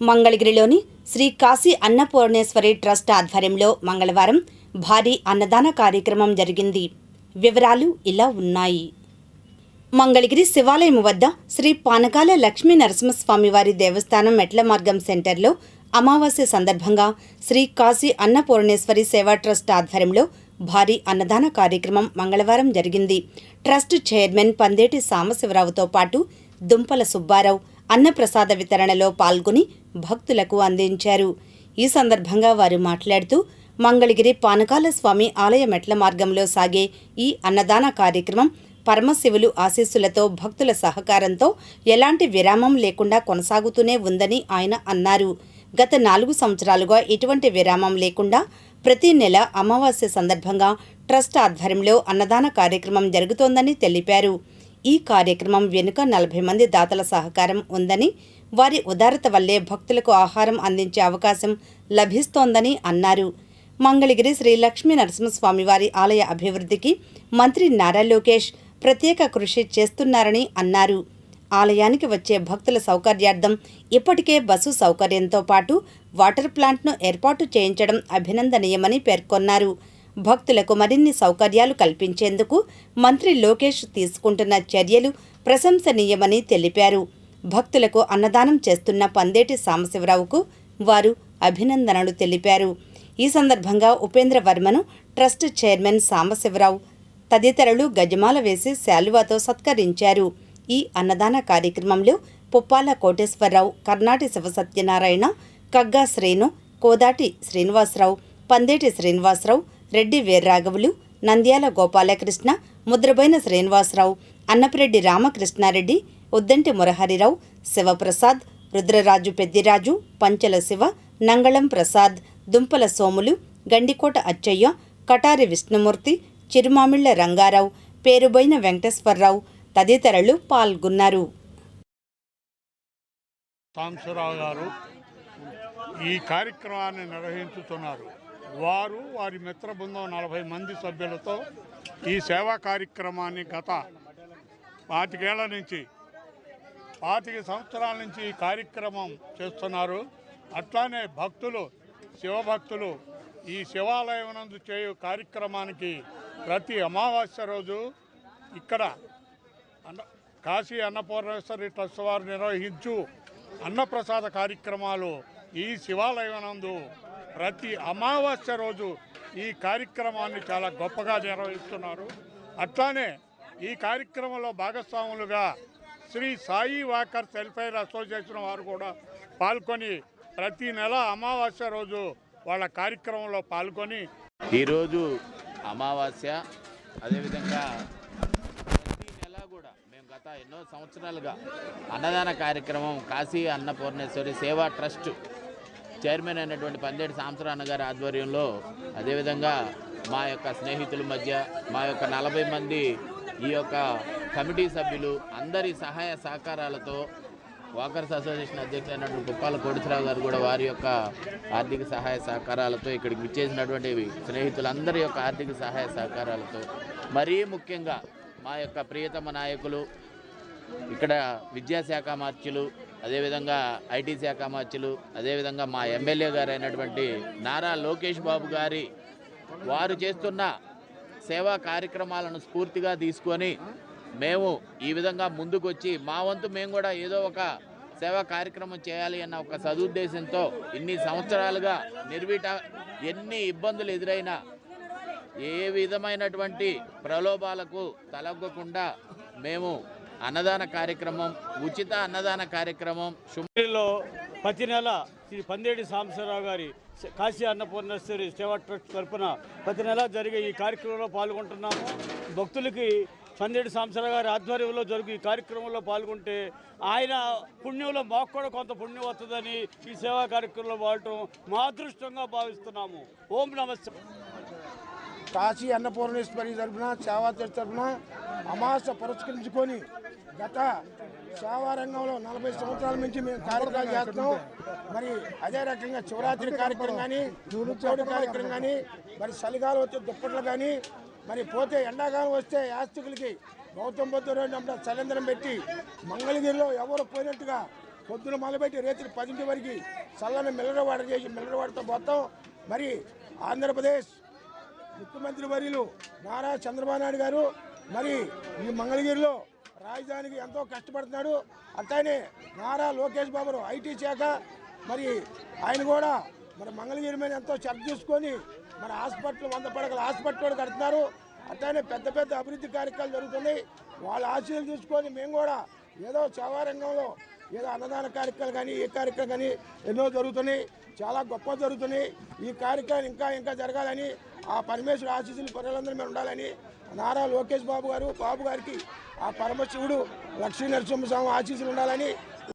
మంగళగిరిలోని శ్రీ కాశీ అన్నపూర్ణేశ్వరి ట్రస్ట్ ఆధ్వర్యంలో మంగళవారం భారీ అన్నదాన కార్యక్రమం జరిగింది. వివరాలు ఇలా ఉన్నాయి. మంగళగిరి శివాలయం వద్ద శ్రీ పానకాల లక్ష్మీ నరసింహస్వామివారి దేవస్థానం మెట్ల మార్గం సెంటర్లో అమావాస్య సందర్భంగా శ్రీ కాశీ అన్నపూర్ణేశ్వరి సేవా ట్రస్ట్ ఆధ్వర్యంలో భారీ అన్నదాన కార్యక్రమం మంగళవారం జరిగింది. ట్రస్ట్ చైర్మన్ పందేటి సాంబశివరావుతో పాటు దుంపల సుబ్బారావు అన్నప్రసాద వితరణలో పాల్గొని భక్తులకు అందించారు. ఈ సందర్భంగా వారు మాట్లాడుతూ మంగళగిరి పానకాల స్వామి ఆలయ మెట్ల మార్గంలో సాగే ఈ అన్నదాన కార్యక్రమం పరమశివులు ఆశీస్సులతో భక్తుల సహకారంతో ఎలాంటి విరామం లేకుండా కొనసాగుతూనే ఉందని ఆయన అన్నారు. గత 4 సంవత్సరాలుగా ఎటువంటి విరామం లేకుండా ప్రతి నెల అమావాస్య సందర్భంగా ట్రస్ట్ ఆధ్వర్యంలో అన్నదాన కార్యక్రమం జరుగుతోందని తెలిపారు. ఈ కార్యక్రమం వెనుక 40 మంది దాతల సహకారం ఉందని, వారి ఉదారత వల్లే భక్తులకు ఆహారం అందించే అవకాశం లభిస్తోందని అన్నారు. మంగళగిరి శ్రీ లక్ష్మీ నరసింహస్వామివారి ఆలయ అభివృద్ధికి మంత్రి నారా లోకేష్ ప్రత్యేక కృషి చేస్తున్నారని అన్నారు. ఆలయానికి వచ్చే భక్తుల సౌకర్యార్థం ఇప్పటికే బస్సు సౌకర్యంతో పాటు వాటర్ ప్లాంట్ను ఏర్పాటు చేయించడం అభినందనీయమని పేర్కొన్నారు. భక్తులకు మరిన్ని సౌకర్యాలు కల్పించేందుకు మంత్రి లోకేష్ తీసుకుంటున్న చర్యలు ప్రశంసనీయమని తెలిపారు. భక్తులకు అన్నదానం చేస్తున్న పందేటి సాంబశివరావుకు వారు అభినందనలు తెలిపారు. ఈ సందర్భంగా ఉపేంద్ర వర్మను ట్రస్ట్ చైర్మన్ సాంబశివరావు తదితరులు గజమాల వేసి శాలువాతో సత్కరించారు. ఈ అన్నదాన కార్యక్రమంలో పుప్పాల కోటేశ్వరరావు, కర్ణాటి శివసత్యనారాయణ, కగ్గా శ్రీను, కోదాటి శ్రీనివాసరావు, పందేటి శ్రీనివాసరావు, రెడ్డి వీర్రాఘవులు, నంద్యాల గోపాలకృష్ణ, ముద్రబైన శ్రీనివాసరావు, అన్నపిరెడ్డి రామకృష్ణారెడ్డి, ఉద్దంటి మురహరిరావు, శివప్రసాద్, రుద్రరాజు పెద్దిరాజు, పంచల శివ, నంగళం ప్రసాద్, దుంపల సోములు, గండికోట అచ్చయ్య, కటారి విష్ణుమూర్తి, చిరుమామిళ్ల రంగారావు, పేరుబోయిన వెంకటేశ్వరరావు తదితరులు పాల్గొన్నారు. సాంబశివరావు గారు ఈ కార్యక్రమాన్ని నిర్వహించుతున్నారు. వారి మిత్ర బృందం 40 మంది సభ్యులతో ఈ సేవా కార్యక్రమాన్ని గత 25 నుంచి 25 సంవత్సరాల నుంచి ఈ కార్యక్రమం చేస్తున్నారు. అట్లానే భక్తులు, శివభక్తులు ఈ శివాలయం నందు చేయు కార్యక్రమానికి ప్రతి అమావాస్య రోజు ఇక్కడ కాశీ అన్నపూర్ణేశ్వరి ట్రస్ట్ వారు నిర్వహించు అన్నప్రసాద కార్యక్రమాలు ఈ శివాలయం నందు ప్రతి అమావాస్య రోజు ఈ కార్యక్రమాన్ని చాలా గొప్పగా నిర్వహిస్తున్నారు. అట్లానే ఈ కార్యక్రమంలో భాగస్వాములుగా Shri Sai walkers welfare association వారు కూడా పాల్గొని ప్రతి నెల అమావాస్య రోజు వాళ్ళ కార్యక్రమంలో పాల్గొని ఈరోజు అమావాస్య, అదేవిధంగా ప్రతి నెల కూడా మేము గత ఎన్నో సంవత్సరాలుగా అన్నదాన కార్యక్రమం కాశీ అన్నపూర్ణేశ్వరి సేవా ట్రస్ట్ చైర్మన్ అయినటువంటి పందేటి సాంబశివరావు అన్నగారి ఆధ్వర్యంలో, అదేవిధంగా మా యొక్క స్నేహితుల మధ్య మా యొక్క 40 మంది ఈ యొక్క కమిటీ సభ్యులు అందరి సహాయ సహకారాలతో వాకర్స్ అసోసియేషన్ అధ్యక్షులు అయినటువంటి పుప్పాల కోటేశ్వరరావు గారు కూడా వారి యొక్క ఆర్థిక సహాయ సహకారాలతో, ఇక్కడికి విచ్చేసినటువంటి స్నేహితులందరి యొక్క ఆర్థిక సహాయ సహకారాలతో, మరీ ముఖ్యంగా మా యొక్క ప్రియతమ నాయకులు, ఇక్కడ విద్యాశాఖ మార్చులు, అదేవిధంగా ఐటీ శాఖ మార్చులు, అదేవిధంగా మా ఎమ్మెల్యే గారు అయినటువంటి నారా లోకేష్ బాబు గారి వారు చేస్తున్న సేవా కార్యక్రమాలను స్ఫూర్తిగా తీసుకొని మేము ఈ విధంగా ముందుకొచ్చి మా వంతు మేము కూడా ఏదో ఒక సేవా కార్యక్రమం చేయాలి అన్న ఒక సదుద్దేశంతో ఇన్ని సంవత్సరాలుగా ఎన్ని ఇబ్బందులు ఎదురైనా ఏ విధమైనటువంటి ప్రలోభాలకు తలగ్గకుండా మేము అన్నదాన కార్యక్రమం, ఉచిత అన్నదాన కార్యక్రమం షుమరిలో ప్రతి నెల శ్రీ పందేటి సాంబశివరావు గారి కాశీ అన్నపూర్ణేశ్వరి సేవా ట్రస్ట్ తరఫున ప్రతి నెల జరిగే ఈ కార్యక్రమంలో పాల్గొంటున్నాము. భక్తులకి పందేటి సాంబశివరావు గారి ఆధ్వర్యంలో జరిగే ఈ కార్యక్రమంలో పాల్గొంటే ఆయన పుణ్యంలో మాకు కూడా కొంత పుణ్యం వస్తుందని ఈ సేవా కార్యక్రమంలో వాడటం మా అదృష్టంగా భావిస్తున్నాము. ఓం నమస్తే. కాశీ అన్నపూర్ణేశ్వరి తరఫున సేవా ట్రస్ట్ తరఫున అమావాస్య పురస్కరించుకొని గత సేవా రంగంలో 40 సంవత్సరాల నుంచి మేము కార్యక్రమాలు చేస్తున్నాం. మరి అదే రకంగా శివరాత్రి కార్యక్రమం కానీ, చౌడి కార్యక్రమం కానీ, మరి చలికాలం వచ్చే దుప్పట్లు కానీ, మరి పోతే ఎండాకాలం వస్తే యాస్తికులకి గౌతమ్ బుద్ధ రోజు చలందరం పెట్టి మంగళగిరిలో ఎవరు పోయినట్టుగా పొద్దున మొదలుపెట్టి రేత్రి 10 వరకు చల్లని మిల్లర్ వాటర్ చేసి మిల్లర్ వాటర్తో మొత్తం మరి ఆంధ్రప్రదేశ్ ముఖ్యమంత్రి వర్యులు నారా చంద్రబాబు నాయుడు గారు మరి ఈ మంగళగిరిలో రాజధానికి ఎంతో కష్టపడుతున్నాడు. అట్లానే నారా లోకేష్ బాబు ఐటీ శాఖ మరి ఆయన కూడా మరి మంగళగిరి మీద ఎంతో శ్రద్ధ తీసుకొని మరి హాస్పిటల్ 100 పడకల హాస్పిటల్ కడుతున్నారు. అట్లానే పెద్ద పెద్ద అభివృద్ధి కార్యక్రమాలు జరుగుతున్నాయి. వాళ్ళ ఆశీస్సులు తీసుకొని మేము కూడా ఏదో సేవా రంగంలో ఏదో అన్నదాన కార్యక్రమాలు కానీ ఏ కార్యక్రమం కానీ ఎన్నో జరుగుతున్నాయి, చాలా గొప్ప జరుగుతున్నాయి. ఈ కార్యక్రమం ఇంకా జరగాలని ఆ పరమేశ్వర ఆశీస్సులు ప్రజలందరూ మేము ఉండాలని నారా లోకేష్ బాబు గారికి ఆ పరమశివుడు లక్ష్మీ నరసింహస్వామి ఆశీస్సులు ఉండాలని